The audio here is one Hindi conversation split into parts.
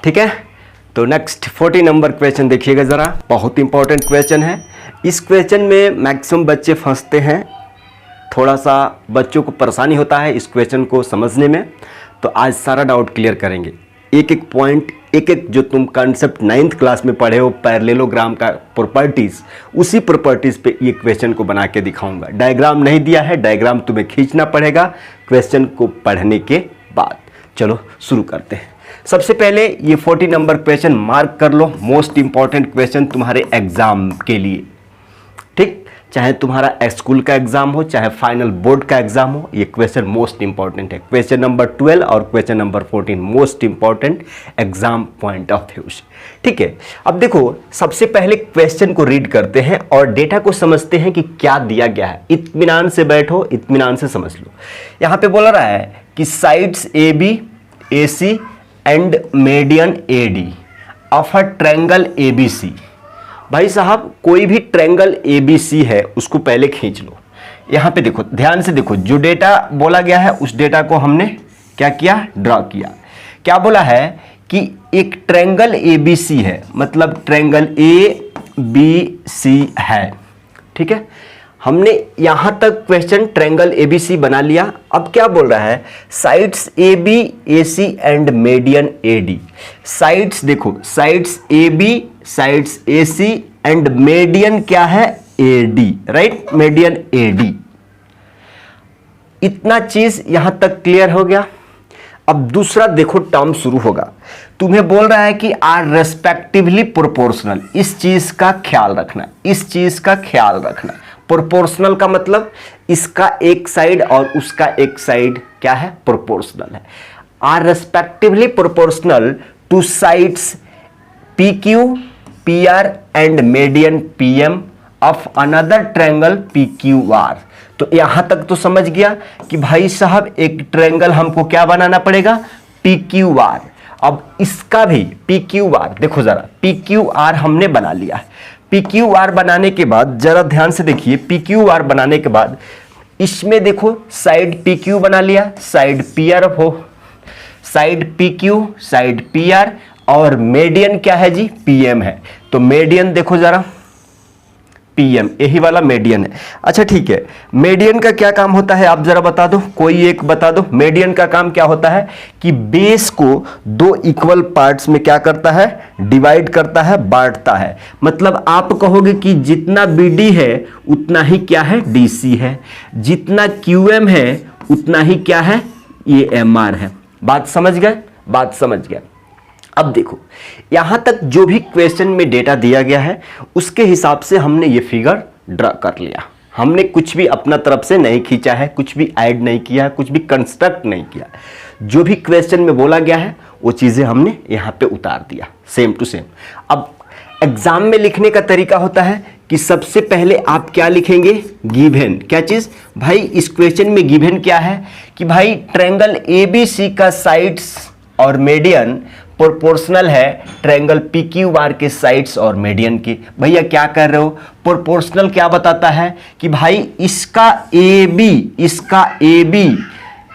ठीक है, तो नेक्स्ट 40 नंबर क्वेश्चन देखिएगा ज़रा, बहुत इंपॉर्टेंट क्वेश्चन है। इस क्वेश्चन में मैक्सिमम बच्चे फंसते हैं, थोड़ा सा बच्चों को परेशानी होता है इस क्वेश्चन को समझने में। तो आज सारा डाउट क्लियर करेंगे, एक एक पॉइंट, एक एक जो तुम कॉन्सेप्ट 9th क्लास में पढ़े हो पैरेललोग्राम का प्रॉपर्टीज़, उसी प्रॉपर्टीज़ पे ये क्वेश्चन को बना के दिखाऊंगा। डायग्राम नहीं दिया है, डायग्राम तुम्हें खींचना पड़ेगा क्वेश्चन को पढ़ने के बाद। चलो शुरू करते हैं। सबसे पहले ये 40 नंबर क्वेश्चन मार्क कर लो, मोस्ट इंपॉर्टेंट क्वेश्चन तुम्हारे एग्जाम के लिए, ठीक, चाहे तुम्हारा स्कूल का एग्जाम हो चाहे फाइनल बोर्ड का एग्जाम हो, ये क्वेश्चन मोस्ट इंपॉर्टेंट है। क्वेश्चन नंबर 12 और question number 14 most important exam point of view से, ठीक है। अब देखो, सबसे पहले क्वेश्चन को रीड करते हैं और डेटा को समझते हैं कि क्या दिया गया है। इत्मीनान से बैठो, इत्मीनान से समझ लो। यहाँ पे बोल रहा है कि sides A B A C and median A D of a triangle A B C. भाई साहब, कोई भी ट्रायंगल ए बी सी है उसको पहले खींच लो। यहाँ पे देखो, ध्यान से देखो, जो डेटा बोला गया है उस डेटा को हमने क्या किया, ड्रॉ किया। क्या बोला है कि एक ट्रायंगल ए बी सी है, मतलब ट्रायंगल ए बी सी है, ठीक है। हमने यहां तक क्वेश्चन ट्रायंगल एबीसी बना लिया। अब क्या बोल रहा है, sides A B A C and median A D. Sides देखो, sides A B, sides A C and median क्या है, A D, right, median A D. इतना चीज यहां तक क्लियर हो गया। अब दूसरा देखो, टर्म शुरू होगा। तुम्हें बोल रहा है कि आर रेस्पेक्टिवली प्रोपोर्शनल। इस चीज का ख्याल रखना, इस चीज का ख्याल रखना। प्रोपोर्शनल का मतलब इसका एक साइड और उसका एक साइड क्या है, प्रोपोर्शनल है। Are respectively proportional to sides P Q P R and median P M of another triangle P Q R. तो यहां तक तो समझ गया कि भाई साहब एक ट्रायंगल हमको क्या बनाना पड़ेगा, पी क्यू आर। अब इसका भी पी क्यू आर देखो जरा, पी क्यू आर हमने बना लिया है। पी क्यू आर बनाने के बाद जरा ध्यान से देखिए, पी क्यू आर बनाने के बाद इसमें देखो साइड पी क्यू बना लिया, साइड पी आर हो, side P Q side P R, और मीडियन क्या है जी, पी एम है। तो मीडियन देखो जरा, पीएम यही वाला मीडियन है। अच्छा ठीक है, मीडियन का क्या काम होता है आप जरा बता दो, कोई एक बता दो। मीडियन का काम क्या होता है कि बेस को दो इक्वल पार्ट्स में क्या करता है, डिवाइड करता है, बांटता है। मतलब आप कहोगे कि जितना बीडी है उतना ही क्या है, डीसी है, जितना क्यूएम है उतना ही क्या है, ये एमआर है। बात समझ गए, बात समझ गए। अब देखो, यहां तक जो भी क्वेश्चन में डेटा दिया गया है उसके हिसाब से हमने ये फिगर ड्रा कर लिया। हमने कुछ भी अपना तरफ से नहीं खींचा है, कुछ भी ऐड नहीं किया है, कुछ भी कंस्ट्रक्ट नहीं किया। जो भी क्वेश्चन में बोला गया है वो चीजें हमने यहां पे उतार दिया, सेम टू सेम। अब एग्जाम में लिखने का तरीका होता है कि सबसे पहले आप क्या लिखेंगे, गिवन। क्या चीज भाई, इस क्वेश्चन में गिवन क्या है कि भाई ट्रायंगल एबीसी का साइड्स और मीडियन प्रोपोर्शनल है ट्रायंगल पी क्यू आर के साइड्स और मीडियन के। भैया क्या कर रहे हो, प्रोपोर्शनल क्या बताता है कि भाई इसका ए बी, इसका ए बी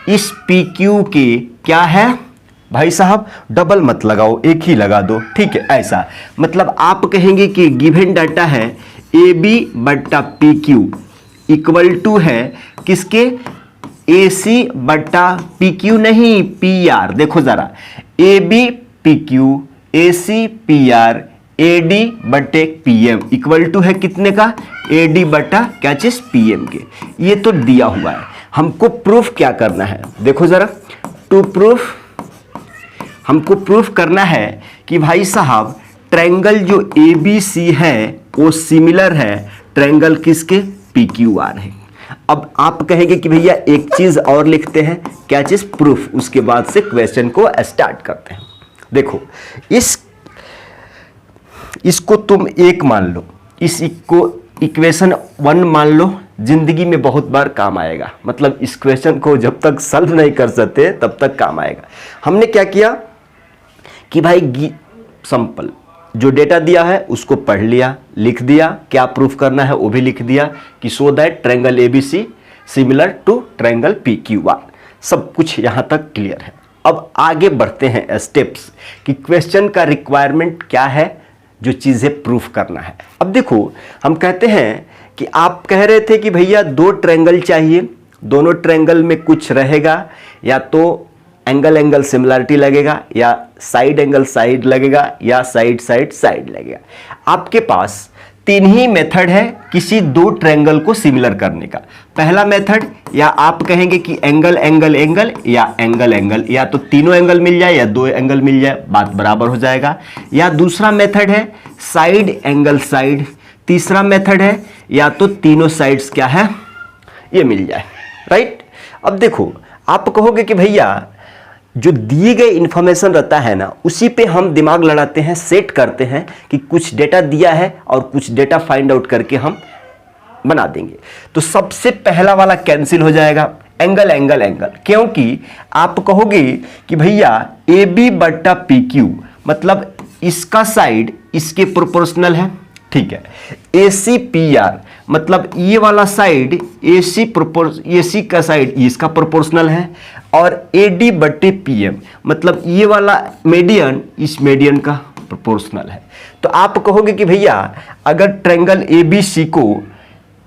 इस पी क्यू के क्या है, भाई साहब डबल मत लगाओ, एक ही लगा दो, ठीक है। ऐसा मतलब आप कहेंगे कि गिवन डाटा है ए बी बट्टा पी क्यू इक्वल टू है किसके, ए सी बट्टा पी क्यू, नहीं पी आर। देखो जरा, A B P Q A C P R A D बटे पी एम इक्वल टू है कितने का, ए डी बटा क्या चीज, पी एम के। ये तो दिया हुआ है, हमको प्रूफ क्या करना है, देखो जरा, टू प्रूफ हमको प्रूफ करना है कि भाई साहब ट्रायंगल जो ए बी सी है वो सिमिलर है ट्रायंगल किसके, पी क्यू आर है। अब आप कहेंगे कि भैया एक चीज और लिखते हैं, क्या चीज, प्रूफ। उसके बाद से क्वेश्चन को स्टार्ट करते हैं। देखो, इसको तुम एक मान लो, इसको इक्वेशन 1 मान लो, जिंदगी में बहुत बार काम आएगा। मतलब इस क्वेश्चन को जब तक सॉल्व नहीं कर सकते तब तक काम आएगा। हमने क्या किया कि भाई सिंपल जो डेटा दिया है उसको पढ़ लिया, लिख दिया, क्या प्रूफ करना है वो भी लिख दिया कि so that triangle ABC similar to triangle P Q R. सब कुछ यहां तक क्लियर है। अब आगे बढ़ते हैं स्टेप्स कि क्वेश्चन का रिक्वायरमेंट क्या है, जो चीज़ें प्रूफ करना है। अब देखो, हम कहते हैं कि आप कह रहे थे कि भैया दो ट्रायंगल चाहिए, दोनों ट्रायंगल में कुछ रहेगा, या तो एंगल एंगल सिमिलरिटी लगेगा, या साइड एंगल साइड लगेगा, या साइड साइड साइड लगेगा। आपके पास तीन ही मेथड है किसी दो ट्रायंगल को सिमिलर करने का। पहला मेथड, या आप कहेंगे कि एंगल एंगल एंगल, या एंगल एंगल, या तो तीनों एंगल मिल जाए या दो एंगल मिल जाए, बात बराबर हो जाएगा। या दूसरा मेथड है साइड एंगल साइड। तीसरा मेथड है या तो तीनों साइड्स क्या है ये मिल जाए, राइट। अब देखो, आप कहोगे कि भैया जो दिए गए इंफॉर्मेशन रहता है ना, उसी पे हम दिमाग लड़ाते हैं, सेट करते हैं कि कुछ डेटा दिया है और कुछ डेटा फाइंड आउट करके हम बना देंगे। तो सबसे पहला वाला कैंसिल हो जाएगा, एंगल एंगल एंगल, क्योंकि आप कहोगे कि भैया ए बी बट्टा पी क्यू, मतलब इसका साइड इसके प्रोपोर्शनल है, ठीक है। ए सी पी आर, मतलब ये वाला साइड ए सी का साइड इसका प्रोपोर्शनल है, और ए डी बट्टे पी एम, मतलब ये वाला मीडियन इस मीडियन का प्रोपोर्शनल है। तो आप कहोगे कि भैया अगर ट्रायंगल ए बी सी को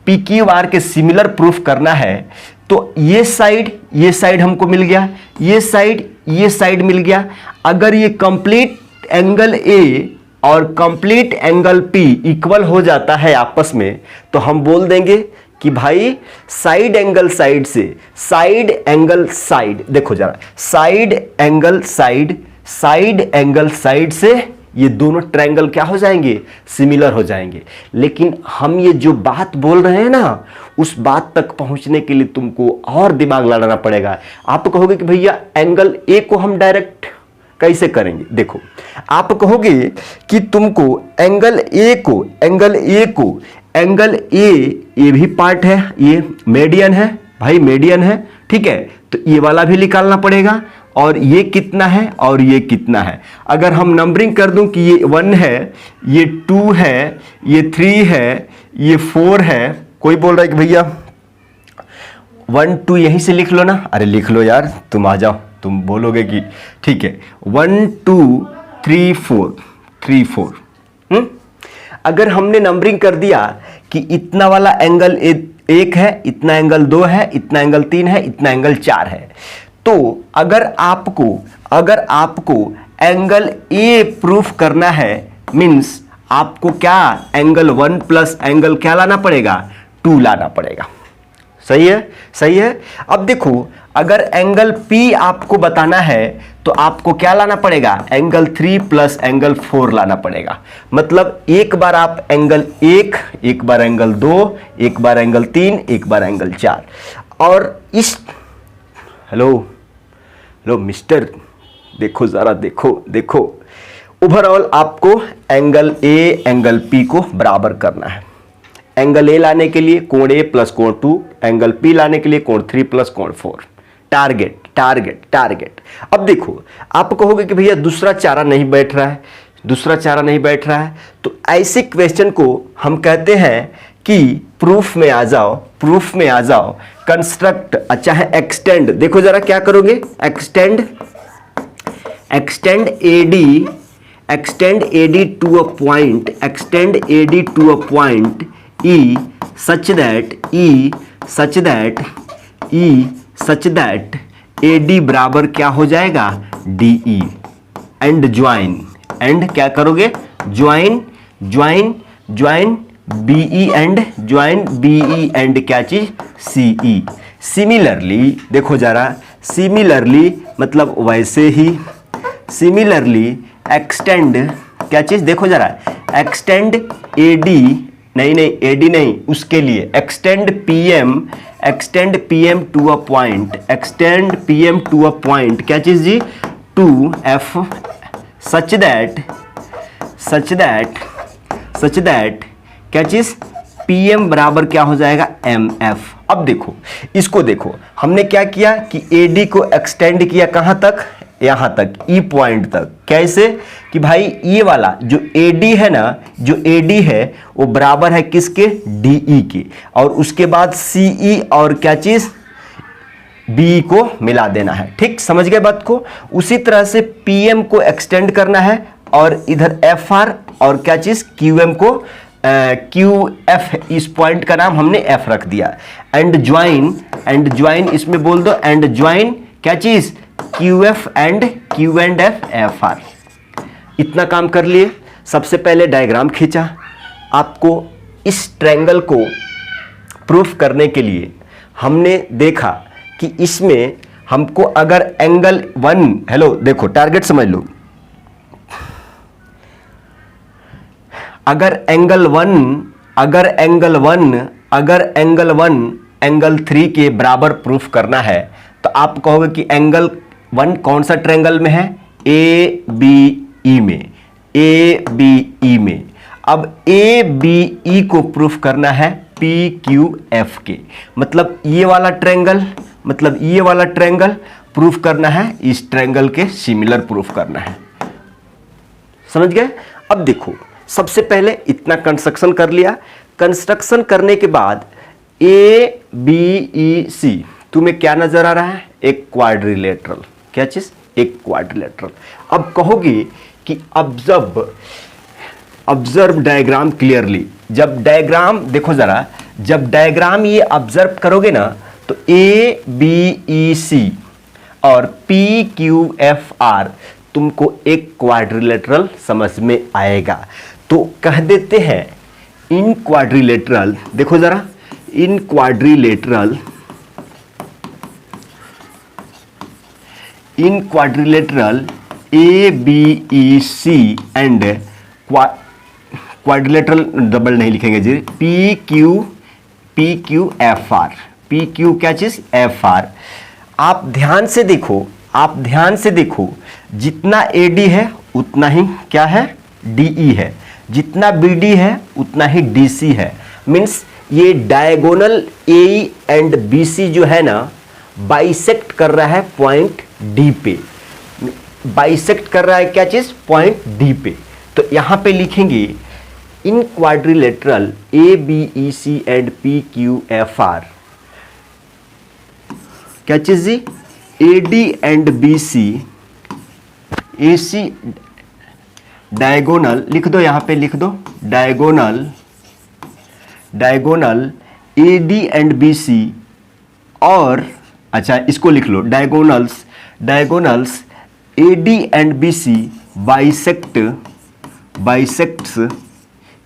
पी क्यू आर के सिमिलर प्रूफ करना है, तो ये साइड हमको मिल गया, ये साइड मिल गया। अगर ये कंप्लीट एंगल ए और कंप्लीट एंगल पी इक्वल हो जाता है आपस में, तो हम बोल देंगे कि भाई साइड एंगल साइड से साइड एंगल साइड, देखो जरा, साइड एंगल साइड से ये दोनों ट्रायंगल क्या हो जाएंगे, सिमिलर हो जाएंगे। लेकिन हम ये जो बात बोल रहे हैं ना, उस बात तक पहुंचने के लिए तुमको और दिमाग लड़ाना पड़ेगा। आप कहोगे कि भैया एंगल ए को हम डायरेक्ट कैसे करेंगे। देखो, आप कहोगे कि तुमको एंगल ए भी पार्ट है, ये मीडियन है भाई, मीडियन है, ठीक है। तो ये वाला भी निकालना पड़ेगा, और ये कितना है और ये कितना है। अगर हम नंबरिंग कर दूं कि ये 1 है, ये 2 है, ये 3 है, ये 4 है, कोई बोल रहा है कि भैया 1 2 यहीं से लिख लो ना, अरे लिख लो यार, तुम आ जाओ, तुम बोलोगे कि ठीक है 1 2 3 4। अगर हमने नंबरिंग कर दिया कि इतना वाला एंगल 1 है, इतना एंगल 2 है, इतना एंगल 3 है, इतना एंगल 4 है, तो अगर आपको एंगल ए प्रूफ करना है, मीन्स आपको क्या एंगल 1 प्लस एंगल क्या लाना पड़ेगा, 2 लाना पड़ेगा। सही है। अब देखो, अगर एंगल P आपको बताना है तो आपको क्या लाना पड़ेगा, एंगल 3 प्लस एंगल 4 लाना पड़ेगा। मतलब एक बार आप एंगल 1, एक बार एंगल 2, एक बार एंगल 3, एक बार एंगल 4। और इस हेलो मिस्टर, देखो जरा, देखो ओवरऑल आपको एंगल A एंगल P को बराबर करना है। एंगल A लाने के लिए कोण A प्लस कोण 2, एंगल P लाने के लिए कोण 3 प्लस कोण 4। टारगेट। अब देखो, आप कहोगे कि भैया दूसरा चारा नहीं बैठ रहा है, तो ऐसे क्वेश्चन को हम कहते हैं कि प्रूफ में आ जाओ, कंस्ट्रक्ट, अच्छा है एक्सटेंड। देखो जरा क्या करोगे, extend AD to a point E such that AD बराबर क्या हो जाएगा, DE, एंड एंड क्या करोगे, ज्वाइन BE एंड क्या चीज, CE। सिमिलरली देखो जरा, सिमिलरली मतलब वैसे ही, सिमिलरली एक्सटेंड क्या चीज, देखो जरा, एक्सटेंड AD नहीं, उसके लिए extend PM to a point, क्या चीज जी, टू F सच दैट क्या चीज, PM बराबर क्या हो जाएगा, MF। अब देखो, इसको देखो, हमने क्या किया कि AD को एक्सटेंड किया कहां तक, यहां तक, E पॉइंट तक। कैसे कि भाई ये वाला जो AD है ना, जो AD है वो बराबर है किसके, DE के, और उसके बाद CE और क्या चीज, बी को मिला देना है। ठीक, समझ गए बात को। उसी तरह से पीएम को एक्सटेंड करना है और इधर एफ आर और क्या चीज क्यूएम को क्यू एफ, इस पॉइंट का नाम हमने एफ रख दिया। एंड ज्वाइन इसमें बोल दो एंड ज्वाइन क्या चीज Q F and F R. इतना काम कर लिए। सबसे पहले डायग्राम खींचा। आपको इस ट्रायंगल को प्रूफ करने के लिए हमने देखा कि इसमें हमको अगर एंगल 1, हेलो देखो टारगेट समझ लो, अगर एंगल 1 एंगल 3 के बराबर प्रूफ करना है तो आप कहोगे कि एंगल 1 कौन सा ट्रायंगल में है, ए बी ई में। अब ए बी ई को प्रूफ करना है पी क्यू एफ के, मतलब ये वाला ट्रायंगल प्रूफ करना है, इस ट्रायंगल के सिमिलर प्रूफ करना है। समझ गए। अब देखो सबसे पहले इतना कंस्ट्रक्शन कर लिया। कंस्ट्रक्शन करने के बाद ए बी ई सी तुम्हें क्या नजर आ रहा है, एक क्वाड्रिलेटरल। क्या चीज, एक क्वाड्रिलेटरल। अब कहोगे कि ऑब्जर्व डायग्राम क्लियरली। जब डायग्राम देखो जरा, जब डायग्राम ये ऑब्जर्व करोगे ना तो ए बी ई सी और पी क्यू एफ आर तुमको एक क्वाड्रिलेटरल समझ में आएगा। तो कह देते हैं इन क्वाड्रिलेटरल, देखो जरा, in quadrilateral A B E C and quadrilateral double नहीं लिखेंगे जी, P Q F R, P Q क्या चीज एफ आर। आप ध्यान से देखो, जितना ए डी है उतना ही क्या है, डी ई है, जितना बी डी है उतना ही डी सी है। मीन्स ये diagonal A and B C जो है ना बाइसेक्ट कर रहा है पॉइंट डी पे, बाइसेक्ट कर रहा है क्या चीज, पॉइंट डी पे। तो यहां पे लिखेंगे in quadrilateral A B E C and P Q F R क्या चीज जी, A D and B C, A C diagonal लिख दो, यहां पे लिख दो diagonal A D and B C, और अच्छा इसको लिख लो diagonals A D and B C bisects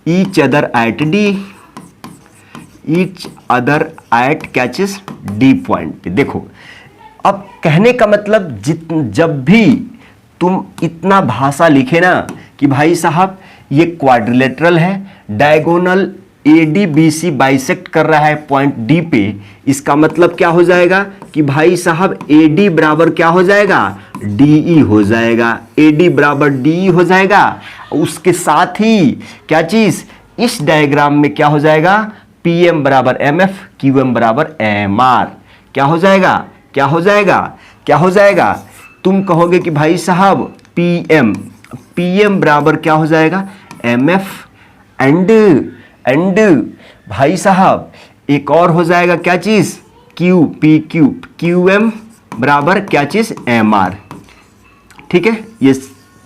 each other at कैचेस डी पॉइंट पे। देखो अब कहने का मतलब जब भी तुम इतना भाषा लिखे ना कि भाई साहब ये क्वाड्रिलेटरल है, diagonal A D B C bisect कर रहा है पॉइंट डी पे, इसका मतलब क्या हो जाएगा कि भाई साहब ए डी बराबर क्या हो जाएगा, डी ई हो जाएगा, ए डी बराबर डी ई हो जाएगा। उसके साथ ही क्या चीज, इस डायग्राम में क्या हो जाएगा, पी एम बराबर एम एफ, क्यू एम बराबर एम आर। क्या हो जाएगा, तुम कहोगे कि भाई साहब पी एम बराबर क्या हो जाएगा, एम एफ एंड भाई साहब एक और हो जाएगा क्या चीज, क्यू एम बराबर क्या चीज, एम आर। ठीक है, ये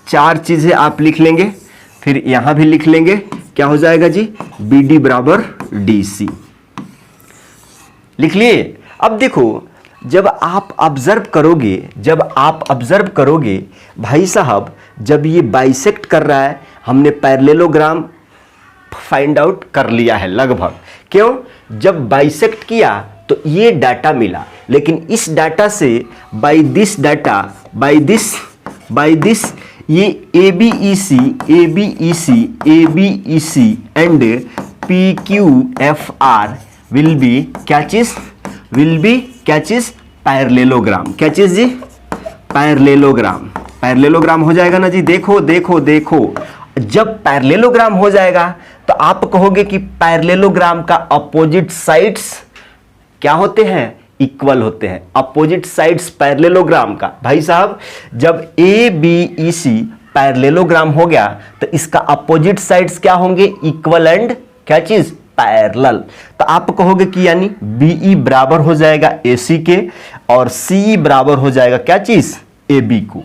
4 चीजें आप लिख लेंगे, फिर यहां भी लिख लेंगे, क्या हो जाएगा जी, बी डी बराबर डी सी। लिख लिए। अब देखो जब आप ऑब्जर्व करोगे भाई साहब, जब ये बाइसेक्ट कर रहा है, हमने पैरेललोग्राम फाइंड आउट कर लिया है लगभग। क्यों, जब बाइसेक्ट किया तो ये डाटा मिला, लेकिन इस डाटा से बाय दिस ये A B E C and P Q F R will be क्या चीज, पैरेललोग्राम। क्या चीज जी, पैरेललोग्राम हो जाएगा ना जी। देखो जब पैरेललोग्राम हो जाएगा तो आप कहोगे कि पैरेललोग्राम का अपोजिट साइड्स क्या होते हैं, इक्वल होते हैं। अपोजिट साइड्स पैरेललोग्राम का, भाई साहब जब ए बी ई सी पैरेललोग्राम हो गया तो इसका अपोजिट साइड्स क्या होंगे, इक्वल एंड क्या चीज, पैरेलल। तो आप कहोगे कि यानी BE बराबर हो जाएगा AC के और CE बराबर हो जाएगा क्या चीज, AB को।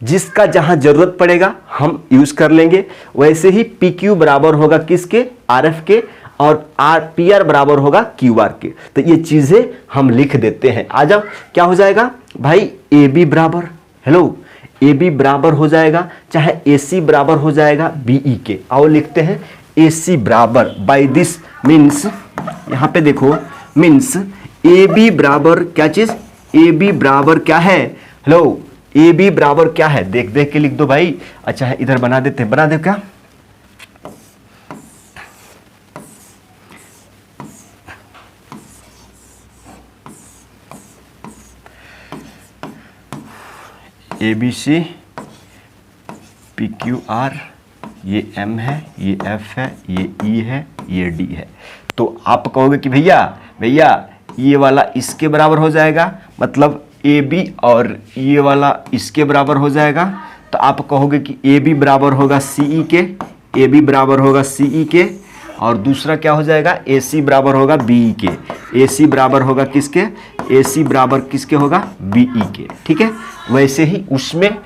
जिसका जहां जरूरत पड़ेगा हम यूज कर लेंगे। वैसे ही PQ बराबर होगा किसके, RF के, और PR बराबर होगा QR के। तो ये चीजें हम लिख देते हैं। आ जाओ, क्या हो जाएगा भाई, AB बराबर, हेलो, AB बराबर हो जाएगा, चाहे AC बराबर हो जाएगा BE के। आओ लिखते हैं AC बराबर, बाय दिस मीन्स, यहां पे देखो मीन्स AB बराबर क्या चीज, AB बराबर क्या है, हेलो, AB बराबर क्या है, देख देख के लिख दो भाई। अच्छा है, इधर बना देते हैं, बना दो क्या, ABC PQR, ये M है, ये F है, ये E है, ये D है। तो आप कहोगे कि भैया भैया ये वाला इसके बराबर हो जाएगा, मतलब AB और ये वाला इसके बराबर हो जाएगा। तो आप कहोगे कि AB बराबर होगा CE के, AB बराबर होगा CE के, और दूसरा क्या हो जाएगा, AC बराबर होगा BE के, AC बराबर होगा किसके, AC बराबर किसके होगा, BE के। ठीक है, वैसे ही उसमें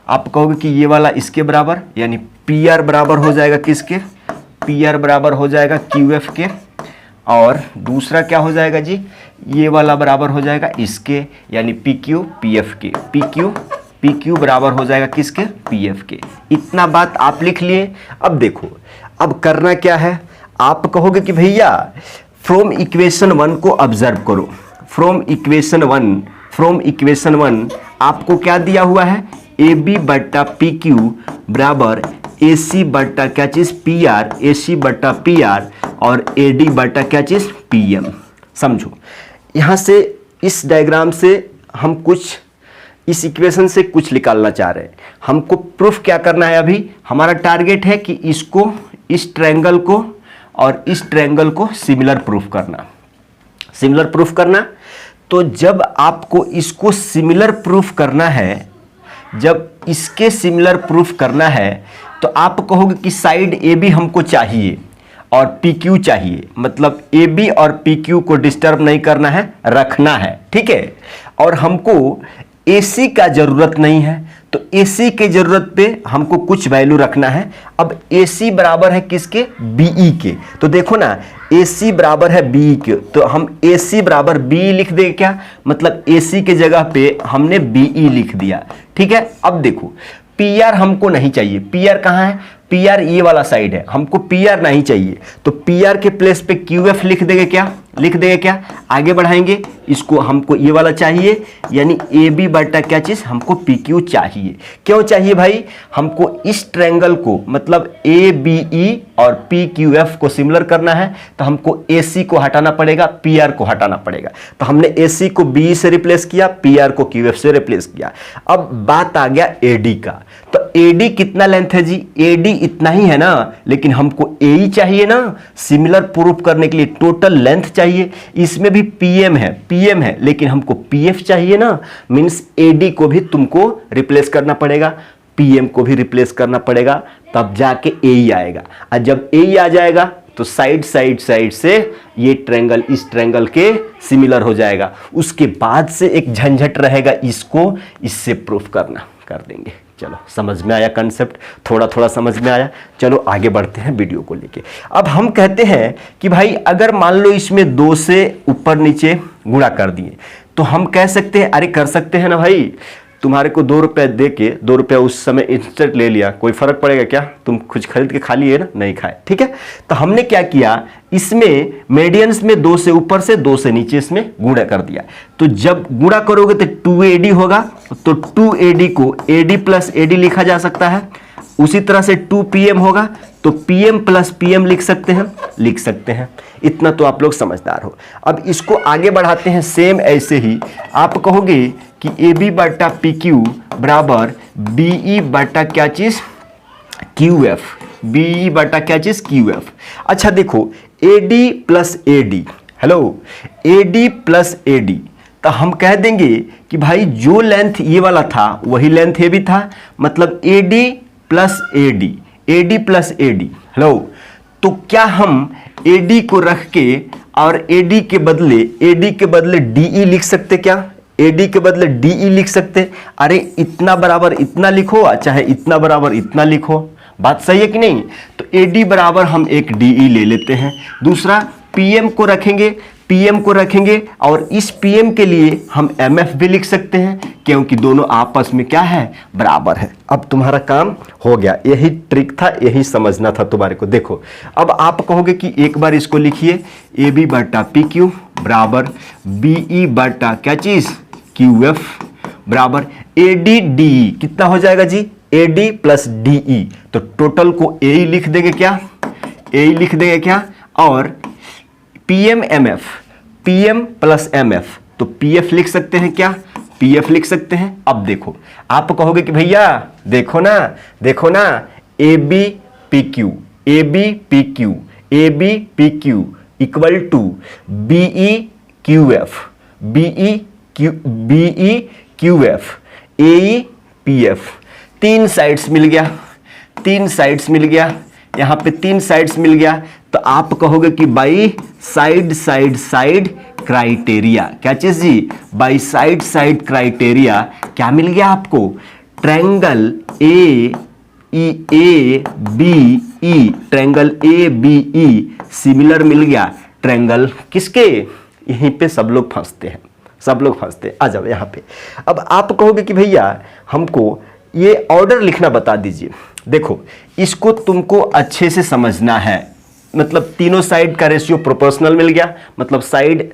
आप कहोगे कि ये वाला इसके बराबर, यानी PR बराबर हो जाएगा किसके, PR बराबर हो जाएगा QF के, और दूसरा क्या हो जाएगा जी, ये वाला बराबर हो जाएगा इसके, यानी PQ PF के, PQ बराबर हो जाएगा किसके, PF के। इतना बात आप लिख लिए। अब देखो, अब करना क्या है, आप कहोगे कि भैया फ्रॉम इक्वेशन 1 को ऑब्जर्व करो। फ्रॉम इक्वेशन 1 आपको क्या दिया हुआ है, AB बट्टा PQ बराबर AC बट्टा क्या चीज PR, AC बट्टा PR, और AD बट्टा क्या चीज PM। समझो, यहां से इस डायग्राम से हम कुछ, इस इक्वेशन से कुछ निकालना चाह रहे हैं। हमको प्रूफ क्या करना है, अभी हमारा टारगेट है कि इसको, इस ट्रायंगल को और इस ट्रायंगल को सिमिलर प्रूफ करना, सिमिलर प्रूफ करना। तो जब आपको इसको सिमिलर प्रूफ करना है, जब इसके सिमिलर प्रूफ करना है, तो आप कहोगे कि साइड AB हमको चाहिए और PQ चाहिए, मतलब AB और PQ को डिस्टर्ब नहीं करना है, रखना है। ठीक है, और हमको AC का जरूरत नहीं है, तो AC के जरूरत पे हमको कुछ वैल्यू रखना है। अब AC बराबर है किसके, BE के। तो देखो ना, AC बराबर है BE के, तो हम AC बराबर BE लिख देंगे क्या, मतलब AC के जगह पे हमने BE लिख दिया। ठीक है, अब देखो PR हमको नहीं चाहिए, PR कहाँ है, PR ये वाला साइड है, हमको PR नहीं चाहिए, तो PR के प्लेस पे QF लिख देंगे क्या, लिख देंगे क्या, आगे बढ़ाएंगे इसको, हमको ये वाला चाहिए, यानी AB बटा क्या चीज, हमको PQ चाहिए। क्यों चाहिए भाई, हमको इस ट्रायंगल को, मतलब ABE और PQF को सिमिलर करना है, तो हमको AC को हटाना पड़ेगा, PR को हटाना पड़ेगा। तो हमने AC को BE से रिप्लेस किया, PR को QF से रिप्लेस किया। अब बात आ गया AD का। तो AD कितना लेंथ है जी, AD इतना ही है ना, लेकिन हमको AE चाहिए ना सिमिलर प्रूफ करने के लिए, टोटल लेंथ चाहिए। इसमें भी PM है, लेकिन हमको PF चाहिए ना, मींस AD को भी तुमको रिप्लेस करना पड़ेगा, PM को भी रिप्लेस करना पड़ेगा, तब जाके AE आएगा। और जब AE आ जाएगा तो साइड से ये ट्रायंगल इस ट्रायंगल के सिमिलर हो जाएगा। उसके बाद से एक झंझट रहेगा, इसको इससे प्रूफ करना, कर देंगे। चलो समझ में आया कंसेप्ट, थोड़ा थोड़ा समझ में आया। चलो आगे बढ़ते हैं वीडियो को लेके। अब हम कहते हैं कि भाई अगर मान लो इसमें 2 से ऊपर नीचे गुणा कर दिए, तो हम कह सकते हैं, अरे कर सकते हैं ना भाई, तुम्हारे को 2 रुपए दे के 2 रुपया उस समय इंस्टेंट ले लिया, कोई फर्क पड़ेगा क्या, तुम कुछ खरीद के खा लिए ना, नहीं खाए। ठीक है, तो हमने क्या किया, इसमें मीडियंस में 2 से ऊपर से 2 से नीचे इसमें गुणा कर दिया। तो जब गुणा करोगे तो 2AD होगा, तो 2AD को AD प्लस AD लिखा जा सकता है। उसी तरह से 2PM होगा, तो PM प्लस PM लिख सकते हैं। इतना तो आप लोग समझदार हो। अब इसको आगे बढ़ाते हैं, सेम ऐसे ही आप कहोगे कि AB बटा PQ बराबर BE बटा क्या चीज QF, BE बटा क्या चीज QF। अच्छा देखो, AD plus AD, hello, AD plus AD, तो हम कह देंगे कि भाई जो लेंथ ये वाला था वही लेंथ ये भी था, मतलब AD plus AD, AD plus AD। Hello, तो क्या हम AD को रख के और AD के बदले DE लिख सकते क्या? AD के बदले DE लिख सकते। अरे इतना बराबर इतना लिखो चाहे इतना बराबर इतना लिखो, बात सही है कि नहीं? तो AD बराबर हम एक DE ले लेते हैं। दूसरा PM को रखेंगे और इस PM के लिए हम MF भी लिख सकते हैं, क्योंकि दोनों आपस में क्या है? बराबर है। अब तुम्हारा काम हो गया, यही ट्रिक था, यही समझना था तुम्हारे को। देखो अब आप कहोगे कि एक बार इसको लिखिए, AB बटा PQ बराबर BE बटा क्या चीज? QF बराबर AD DE। कितना हो जाएगा जी? AD plus DE। तो टोटल को AE लिख देंगे क्या? AE लिख देंगे क्या? और PM MF, PM plus MF, तो PF लिख सकते हैं क्या? PF लिख सकते हैं। अब देखो आप कहोगे कि भैया देखो ना AB PQ equal to BE QF AE PF। तीन साइड्स मिल गया, यहां पे तीन साइड्स मिल गया। तो आप कहोगे कि बाई साइड क्राइटेरिया, क्या चीज जी? बाई साइड क्राइटेरिया क्या मिल गया आपको? ट्रायंगल ट्रायंगल ABE सिमिलर मिल गया। ट्रायंगल किसके? यहीं पे सब लोग फंसते हैं। आ जाओ यहाँ पे। अब आप कहोगे कि भैया हमको ये ऑर्डर लिखना बता दीजिए। देखो इसको तुमको अच्छे से समझना है, मतलब तीनों साइड का रेशियो प्रोपोर्शनल मिल गया, मतलब साइड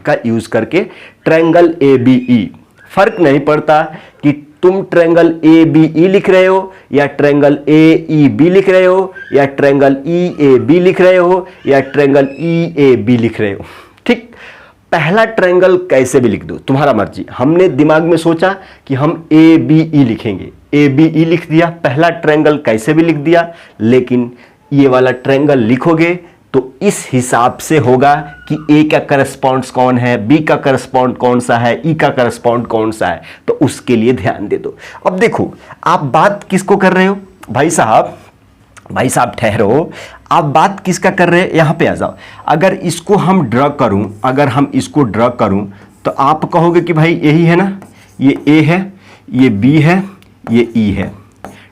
का यूज करके ट्रायंगल ABE। फर्क नहीं पड़ता कि तुम ट्रायंगल ABE लिख रहे हो या ट्रायंगल AEB लिख रहे हो या ट्रायंगल EAB लिख रहे हो या ट्रायंगल EAB लिख रहे हो। ठीक, पहला ट्रायंगल कैसे भी लिख दो, तुम्हारा मर्जी। हमने दिमाग में सोचा कि हम ABE लिखेंगे, ABE लिख दिया, पहला ट्रायंगल कैसे भी लिख दिया। लेकिन ये वाला ट्रायंगल लिखोगे तो इस हिसाब से होगा कि A का करस्पॉन्ड्स कौन है, B का करस्पॉन्ड कौन सा है, E का करस्पॉन्ड कौन सा है, तो उसके लिए ध्यान दे दो। अब देखो आप बात किसको कर रहे हो? भाई साहब ठहरो, आप बात किसका कर रहे हैं? यहां पे आ जाओ। अगर इसको हम ड्रॉ करूं तो आप कहोगे कि भाई यही है ना, ये A है, ये B है, ये E है।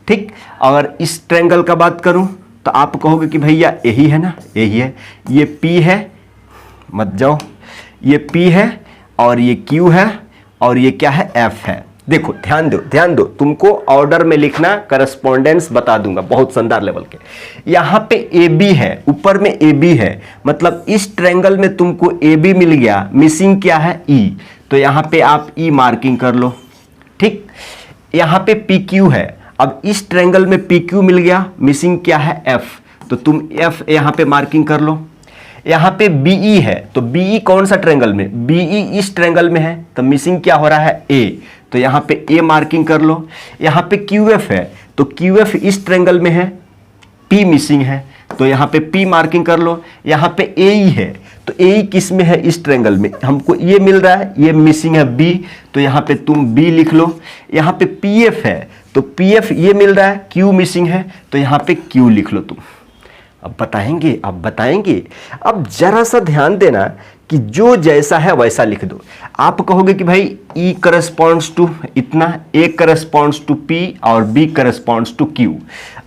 ठीक, अगर इस ट्रायंगल का बात करूं तो आप कहोगे कि भैया यही है ना, यही है, ये P है, मत जाओ, ये P है और ये Q है और ये क्या है? F है। देखो ध्यान दो, तुमको ऑर्डर में लिखना, करस्पॉन्डेंस बता दूंगा बहुत शानदार लेवल के। यहां पे AB है, ऊपर में AB है, मतलब इस ट्रायंगल में तुमको AB मिल गया, मिसिंग क्या है? E। तो यहां पे आप E मार्किंग कर लो। ठीक, यहां पे PQ है, अब इस ट्रायंगल में PQ मिल गया, मिसिंग क्या है? F। तो तुम F यहां पे मार्किंग कर लो। यहां पे BE है, तो BE कौन सा ट्रायंगल में? BE इस ट्रायंगल में है, तो मिसिंग क्या हो रहा है? A। तो यहां पे A मार्किंग कर लो। यहां पे QF है, तो QF इस ट्रायंगल में है, P मिसिंग है, तो यहां पे P मार्किंग कर लो। यहां पे AE है, तो AE किस में है? इस ट्रायंगल में। हमको ये मिल रहा है, ये मिसिंग है B, तो यहां पे तुम B लिख लो। यहां पे PF है, तो PF ये मिल रहा है, Q मिसिंग है, तो यहां पे Q लिख लो तुम। अब बताएंगे। अब जरा सा ध्यान देना कि जो जैसा है वैसा लिख दो। आप कहोगे कि भाई E करस्पॉन्ड्स टू इतना, A करस्पॉन्ड्स टू P और B करस्पॉन्ड्स टू Q।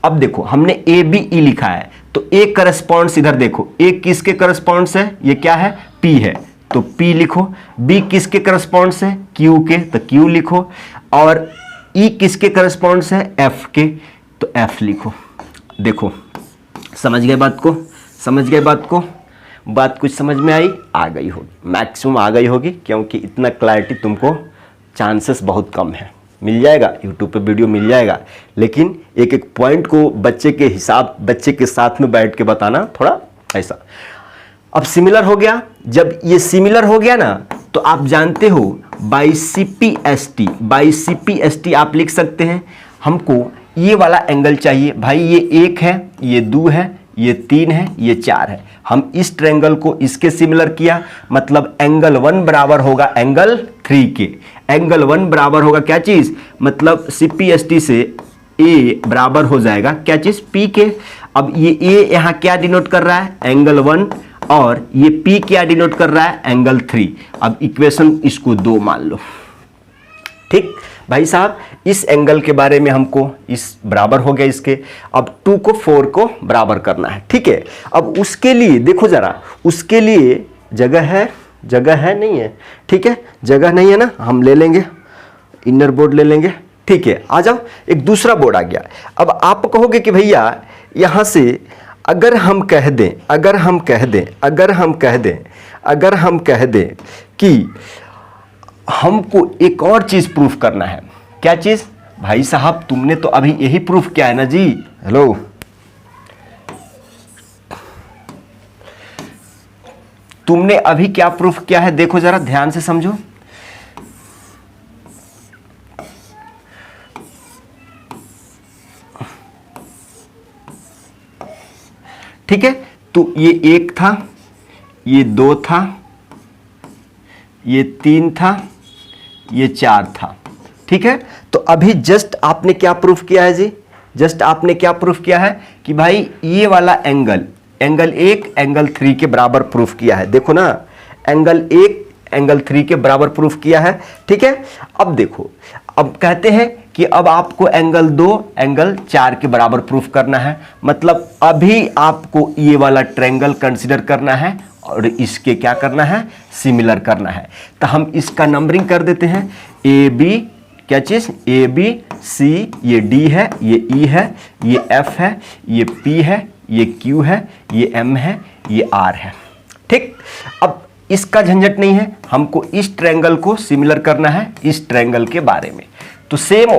अब देखो हमने ABE लिखा है, तो A करस्पॉन्ड्स इधर देखो, A किसके करस्पॉन्ड्स है? ये क्या है? P है, तो P लिखो। B किसके करस्पॉन्ड्स है? Q के, तो Q लिखो। और E किसके करस्पॉन्ड्स है? F के, तो F लिखो। देखो समझ गए बात को? बात कुछ समझ में आई? आ गई होगी, मैक्सिमम आ गई होगी, क्योंकि इतना क्लैरिटी तुमको चांसेस बहुत कम है। मिल जाएगा यूट्यूब पे वीडियो मिल जाएगा, लेकिन एक एक पॉइंट को बच्चे के साथ में बैठ के बताना थोड़ा ऐसा। अब सिमिलर हो गया, जब ये सिमिलर हो गया ना, तो आप जानते हो बाई CPST आप लिख सकते हैं। हमको ये वाला एंगल चाहिए भाई, ये 1 है, ये 2 है, ये 3 है, ये 4 है। हम इस ट्रायंगल को इसके सिमिलर किया, मतलब एंगल 1 बराबर होगा एंगल 3 के। एंगल 1 बराबर होगा क्या चीज? मतलब CPST से A बराबर हो जाएगा क्या चीज? P के। अब ये ए यहाँ क्या डिनोट कर रहा है, एंगल 1, और ये पी क्या डिनोट कर रहा है, एंगल 3। अब इक्वेशन इसको 2 मान लो। ठीक भाई साहब, इस एंगल के बारे में हमको इस बराबर हो गया इसके, अब 2 को 4 को बराबर करना है। ठीक है, अब उसके लिए देखो जरा, उसके लिए जगह है नहीं है, ठीक है, जगह नहीं है ना, हम ले लेंगे इनर बोर्ड ले लेंगे। ठीक है, आ जाओ, एक दूसरा बोर्ड आ गया। अब आप कहोगे कि भैया यहाँ से अगर हम कह दें कि हमको एक और चीज प्रूफ करना है। क्या चीज भाई साहब, तुमने तो अभी यही प्रूफ किया है ना जी। हेलो, तुमने अभी क्या प्रूफ किया है, देखो जरा ध्यान से समझो। ठीक है, तो ये 1 था, ये 2 था, ये 3 था, ये 4 था। ठीक है, तो अभी जस्ट आपने क्या प्रूफ किया है जी, जस्ट आपने क्या प्रूफ किया है कि भाई ये वाला एंगल 1 एंगल 3 के बराबर प्रूफ किया है। देखो ना, एंगल 1 एंगल 3 के बराबर प्रूफ किया है। ठीक है, अब देखो, अब कहते हैं कि अब आपको एंगल 2 एंगल 4 के बराबर प्रूफ करना है। मतलब अभी आपको ये वाला ट्रायंगल कंसीडर करना है और इसके क्या करना है, सिमिलर करना है। तो हम इसका नंबरिंग कर देते हैं, ए बी, क्या चीज, ए बी सी, ये डी है, ये ई है, ये एफ है, ये पी है, ये क्यू है, ये एम है, ये आर है। ठीक, अब इसका झंझट नहीं है, हमको इस ट्रायंगल को सिमिलर करना है इस ट्रायंगल के बारे में। तो सेम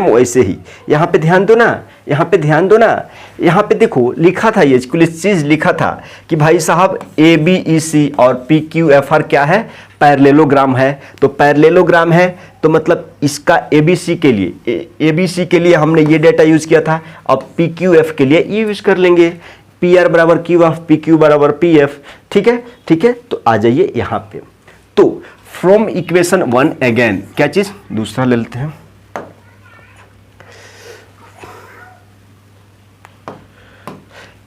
वैसे ही यहाँ पे ध्यान दो ना, यहाँ पे देखो लिखा था, ये कुछ चीज लिखा था कि भाई साहब ए बी ई सी और पी क्यू एफ आर क्या है, पैरेललोग्राम है। तो पैरेललोग्राम है तो मतलब इसका एबीसी के लिए हमने ये डेटा यूज किया था, अब पी क्यू एफ के लिए ये यूज कर लेंगे, पी आर बराबर क्यू एफ, पी क्यू बराबर पी एफ। ठीक है, तो आ जाइए यहाँ पे। तो फ्रॉम इक्वेशन 1 अगेन, क्या चीज, दूसरा ले लेते हैं।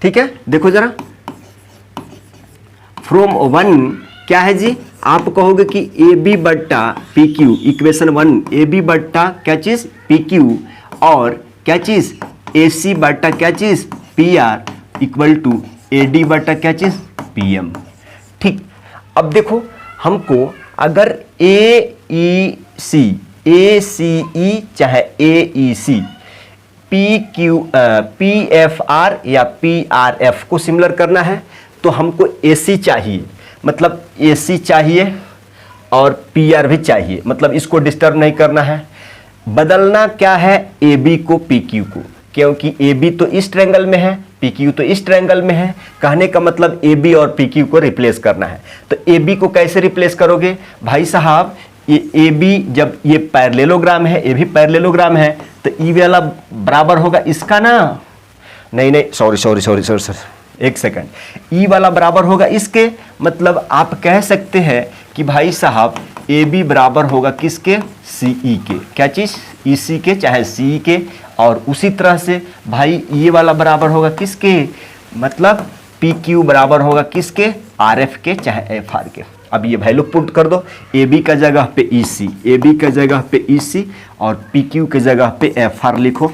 ठीक है, देखो जरा, फ्रॉम 1 क्या है जी, आप कहोगे कि ए बी बट्टा P Q, equation 1 A B बट्टा क्या चीज, पी क्यू, और क्या चीज, ए सी बट्टा क्या चीज, P R, equal to A D बट्टा क्या चीज, पी एम। ठीक, अब देखो हमको अगर ए सी ई चाहे ए ई सी, पी एफ आर या पी आर एफ को सिमिलर करना है तो हमको ए सी चाहिए, मतलब ए सी चाहिए और पी आर भी चाहिए, मतलब इसको डिस्टर्ब नहीं करना है। बदलना क्या है, ए बी को पी क्यू को, क्योंकि ए बी तो इस ट्रायंगल में है, पी क्यू तो इस ट्रायंगल में है। कहने का मतलब ए बी और पी क्यू को रिप्लेस करना है। तो ए बी को कैसे रिप्लेस करोगे भाई साहब, ये ए बी जब ये पैरेललोग्राम है, ए भी पैरेललोग्राम है, तो ई वाला बराबर होगा इसका ना, नहीं सॉरी, एक सेकंड, ई वाला बराबर होगा इसके। मतलब आप कह सकते हैं कि भाई साहब ए बी बराबर होगा किसके, सी ई के, क्या चीज, ई सी के चाहे सी ई के। और उसी तरह से भाई ये वाला बराबर होगा किसके, मतलब पी क्यू बराबर होगा किसके, आर एफ के चाहे एफ आर के। अब ये वैल्यू पुट कर दो, ए बी का जगह पे ई सी, ए बी का जगह पे ई सी और पी क्यू के जगह पे एफ आर लिखो,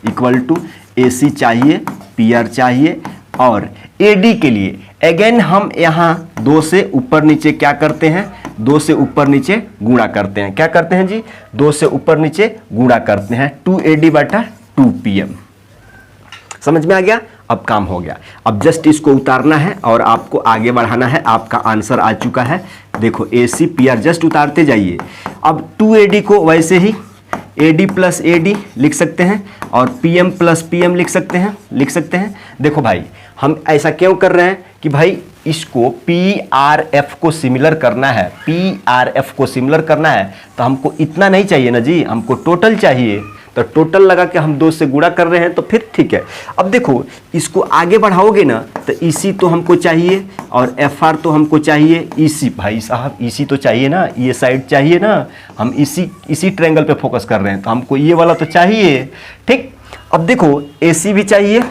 इक्वल टू ए सी चाहिए, पी आर चाहिए, और ए डी के लिए अगेन हम यहाँ 2 से ऊपर नीचे क्या करते हैं, 2 से ऊपर नीचे गुणा करते हैं। क्या करते हैं जी, 2 से ऊपर नीचे गुणा करते हैं, 2AD बटा 2PM। समझ में आ गया, अब काम हो गया। अब जस्ट इसको उतारना है और आपको आगे बढ़ाना है, आपका आंसर आ चुका है। देखो AC PR जस्ट उतारते जाइए। अब 2AD को वैसे ही AD प्लस AD लिख सकते हैं और PM प्लस PM लिख सकते हैं। देखो भाई हम ऐसा क्यों कर रहे हैं कि भाई इसको PRF को सिमिलर करना है, PRF को सिमिलर करना है तो हमको इतना नहीं चाहिए ना जी, हमको टोटल चाहिए। तो टोटल लगा के हम 2 से गुणा कर रहे हैं तो फिर ठीक है। अब देखो इसको आगे बढ़ाओगे ना तो EC तो हमको चाहिए और FR तो हमको चाहिए, EC भाई साहब EC तो चाहिए ना, ये साइड चाहिए ना, हम इसी ट्रायंगल पे फोकस कर रहे हैं तो हमको ये वाला तो चाहिए। ठीक, अब देखो AC भी चाहिए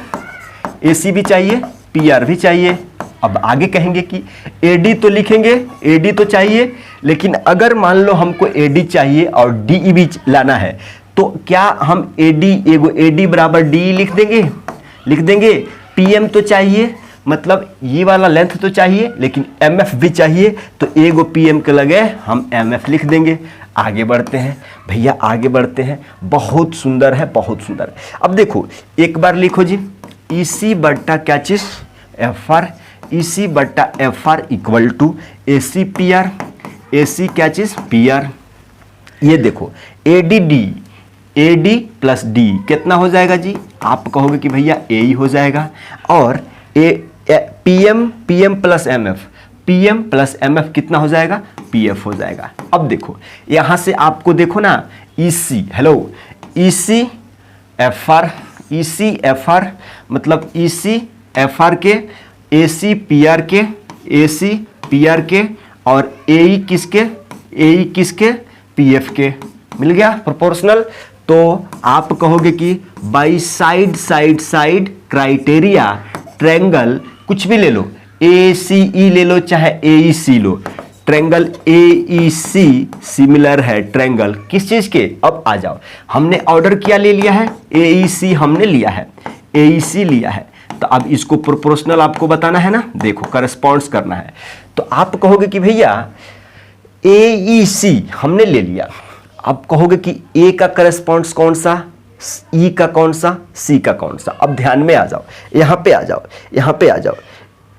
AC भी चाहिए, PR भी चाहिए। अब आगे कहेंगे कि AD तो लिखेंगे, AD तो चाहिए, लेकिन अगर मान लो हमको AD चाहिए और DE भी लाना है तो क्या हम AD बराबर DE लिख देंगे। PM तो चाहिए, मतलब ये वाला लेंथ तो चाहिए, लेकिन MF भी चाहिए, तो एगो PM के लगे हम MF लिख देंगे। आगे बढ़ते हैं भैया, आगे बढ़ते हैं। बहुत सुंदर है, बहुत सुंदर है। अब देखो एक बार लिखो जी, EC बट्टा क्या चीज FR, EC बट्टा FR equal to AC PR, AC क्या चीज PR। ये देखो AD प्लस D कितना हो जाएगा जी, आप कहोगे कि भैया A ही हो जाएगा, और PM प्लस MF कितना हो जाएगा, PF हो जाएगा। अब देखो यहां से आपको देखो ना EC, हेलो EC FR मतलब EC FR के, AC PR के और AE किसके PF के। मिल गया प्रोपोर्शनल। तो आप कहोगे कि बाई साइड क्राइटेरिया ट्रायंगल कुछ भी ले लो, ACE ले लो चाहे AEC लो, ट्रायंगल AEC सिमिलर है ट्रायंगल किस चीज के। अब आ जाओ, हमने ऑर्डर क्या ले लिया है, AEC हमने लिया है, AEC लिया है, तो अब इसको प्रोपोर्शनल आपको बताना है ना, देखो करस्पॉन्ड्स करना है। तो आप कहोगे कि भैया AEC हमने ले लिया, अब कहोगे कि A का करस्पॉन्ड्स कौन सा, E का कौन सा, C का कौन सा। अब ध्यान में आ जाओ, यहां पे आ जाओ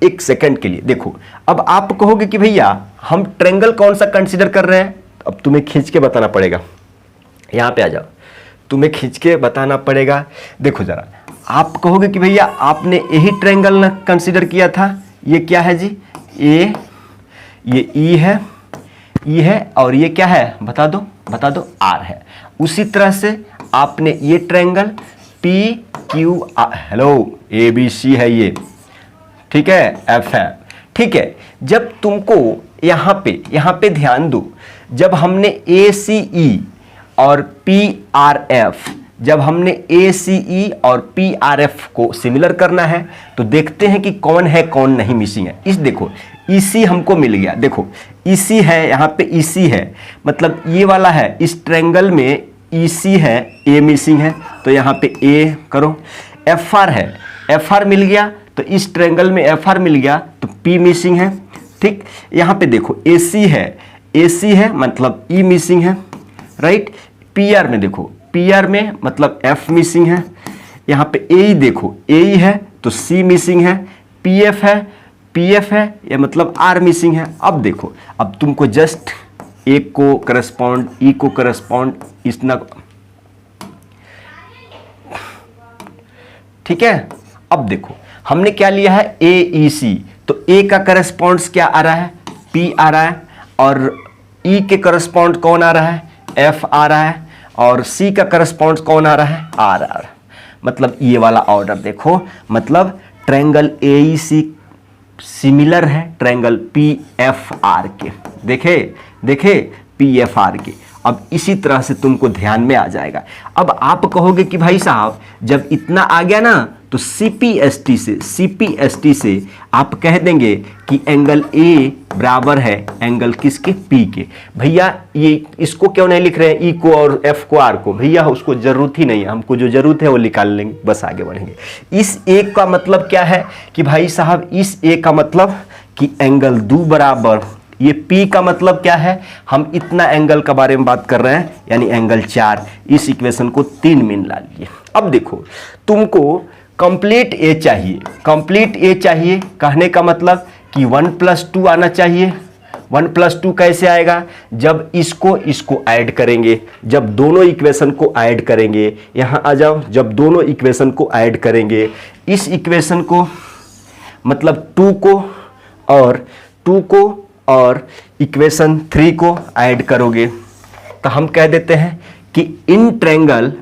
एक सेकंड के लिए। देखो अब आप कहोगे कि भैया हम ट्रायंगल कौन सा कंसीडर कर रहे हैं, अब तुम्हें खींच के बताना पड़ेगा। यहां पे आ जाओ, तुम्हें खींच के बताना पड़ेगा। देखो जरा, आप कहोगे कि भैया आपने यही ट्रायंगल ना कंसीडर किया था, ये क्या है जी, ये E है और ये क्या है बता दो R है। उसी तरह से आपने ये ट्रायंगल PQR, हेलो ABC है ये, ठीक है, F है, ठीक है। जब तुमको यहां पे ध्यान दो, जब हमने ACE और PRF को सिमिलर करना है तो देखते हैं कि कौन है कौन नहीं मिसिंग है। इस देखो EC हमको मिल गया, देखो EC है, यहाँ पे EC है, मतलब ये वाला है, इस ट्रायंगल में EC है, A मिसिंग है, तो यहाँ पे A करो। FR है, FR मिल गया, तो इस ट्रायंगल में FR मिल गया, तो P मिसिंग है, ठीक। यहाँ पे देखो AC है मतलब E मिसिंग है, राइट। PR में देखो, PR में मतलब F मिसिंग है, यहाँ पे AE देखो, AE है तो C मिसिंग है, PF है या मतलब R मिसिंग है। अब देखो, अब तुमको जस्ट एक को करस्पॉन्ड, E को करस्पॉन्ड इतना, ठीक है। अब देखो हमने क्या लिया है AEC, तो A का करस्पॉन्ड्स क्या आ रहा है, P आ रहा है, और E के करस्पॉन्ड कौन आ रहा है, F आ रहा है, और C का करस्पॉन्ड्स कौन आ रहा है, R आ रहा है। मतलब ये वाला ऑर्डर देखो, मतलब ट्रायंगल AEC सिमिलर है ट्रायंगल PFR के, देखे PFR के। अब इसी तरह से तुमको ध्यान में आ जाएगा। अब आप कहोगे कि भाई साहब जब इतना आ गया ना, तो CPST से आप कह देंगे कि एंगल A बराबर है एंगल किसके, P के। भैया ये इसको क्यों नहीं लिख रहे हैं, E को और F को R को, भैया उसको जरूरत ही नहीं है, हमको जो जरूरत है वो निकाल लेंगे, बस आगे बढ़ेंगे। इस A का मतलब क्या है कि भाई साहब इस A का मतलब कि एंगल 2 बराबर, ये P का मतलब क्या है, हम इतना एंगल का बारे में बात कर रहे हैं, यानी एंगल 4। इस इक्वेशन को 3 में ला लीजिए। अब देखो तुमको कंप्लीट A चाहिए, कहने का मतलब कि 1+2 आना चाहिए। 1+2 कैसे आएगा, जब इसको ऐड करेंगे, जब दोनों इक्वेशन को ऐड करेंगे। यहां आ जाओ, जब दोनों इक्वेशन को ऐड करेंगे, इस इक्वेशन को मतलब 2 को और इक्वेशन 3 को ऐड करोगे, तो हम कह देते हैं कि in triangle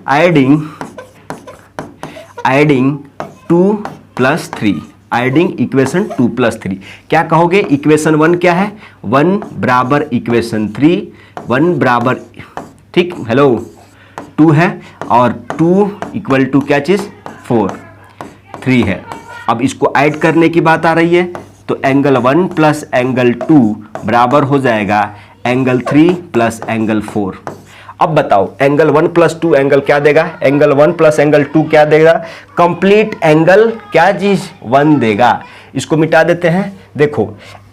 adding 2+3, adding equation 2+3, क्या कहोगे, इक्वेशन 1 क्या है, 1 बराबर इक्वेशन 3, 1 बराबर, ठीक, हेलो 2 है, और 2 इक्वल टू क्या चीज 4, 3 है, अब इसको ऐड करने की बात आ रही है, तो एंगल 1 प्लस एंगल 2 बराबर हो जाएगा एंगल 3 प्लस एंगल 4। अब बताओ एंगल 1 प्लस 2 एंगल क्या देगा? एंगल 1 प्लस एंगल 2 क्या देगा? कंप्लीट एंगल क्या चीज? 1 देगा। इसको मिटा देते हैं। देखो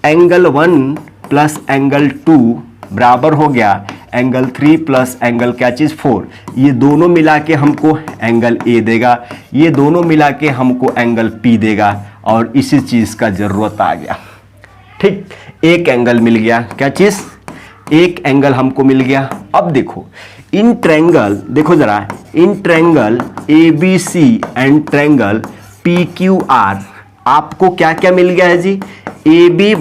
एंगल 1 प्लस एंगल 2 बराबर हो गया एंगल 3 प्लस एंगल क्या चीज? 4। ये दोनों मिला के हमको एंगल ए देगा, ये दोनों मिला के हमको एंगल पी देगा, और इसी चीज का जरूरत आ गया। ठीक, एक एंगल मिल गया। क्या चीज? एक एंगल हमको मिल गया। अब देखो इन ट्रायंगल, देखो जरा, in triangle ABC and triangle PQR आपको क्या क्या मिल गया है जी? AB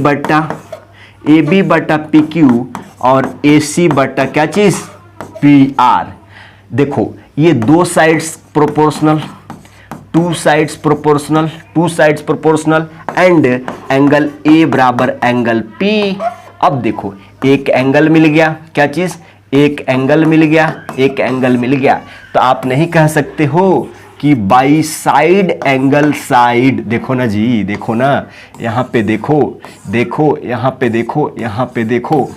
बटा PQ और AC बटा क्या चीज? PR। देखो ये दो sides proportional, to sides proportional and angle A बराबर एंगल P। अब देखो एक एंगल मिल गया। क्या चीज? एक एंगल मिल गया। तो आप नहीं कह सकते हो कि बाई साइड एंगल साइड। देखो ना जी, देखो ना, यहां पे देखो, यहां पे देखो,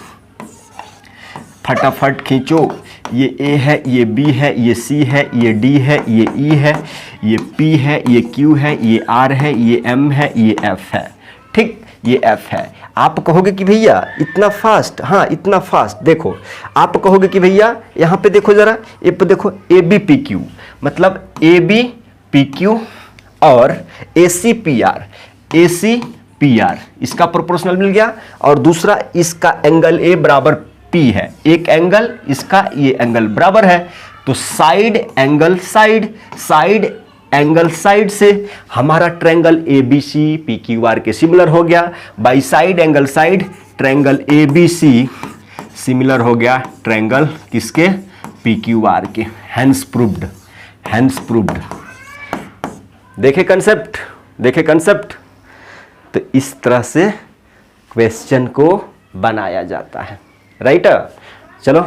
फटाफट खींचो। ये A है, ये B है, ये C है, ये D है, ये E है, ये P है, ये Q है, ये R है, ये M है, ये F है। ठीक, ये F है। आप कहोगे कि भैया इतना फास्ट? हाँ इतना फास्ट। देखो आप कहोगे कि भैया यहाँ पे देखो जरा, ये पे देखो ABPQ, मतलब ABPQ और ACPR इसका प्रोपोर्शनल मिल गया। और दूसरा इसका एंगल A बराबर P है, एक एंगल इसका, ये एंगल बराबर है। तो साइड एंगल साइड से हमारा ट्रायंगल ABC PQR के सिमिलर हो गया। By side angle side triangle ABC similar हो गया ट्रायंगल किसके? PQR के। Hence proved. देखे कंसेप्ट? तो इस तरह से क्वेश्चन को बनाया जाता है। राइट? चलो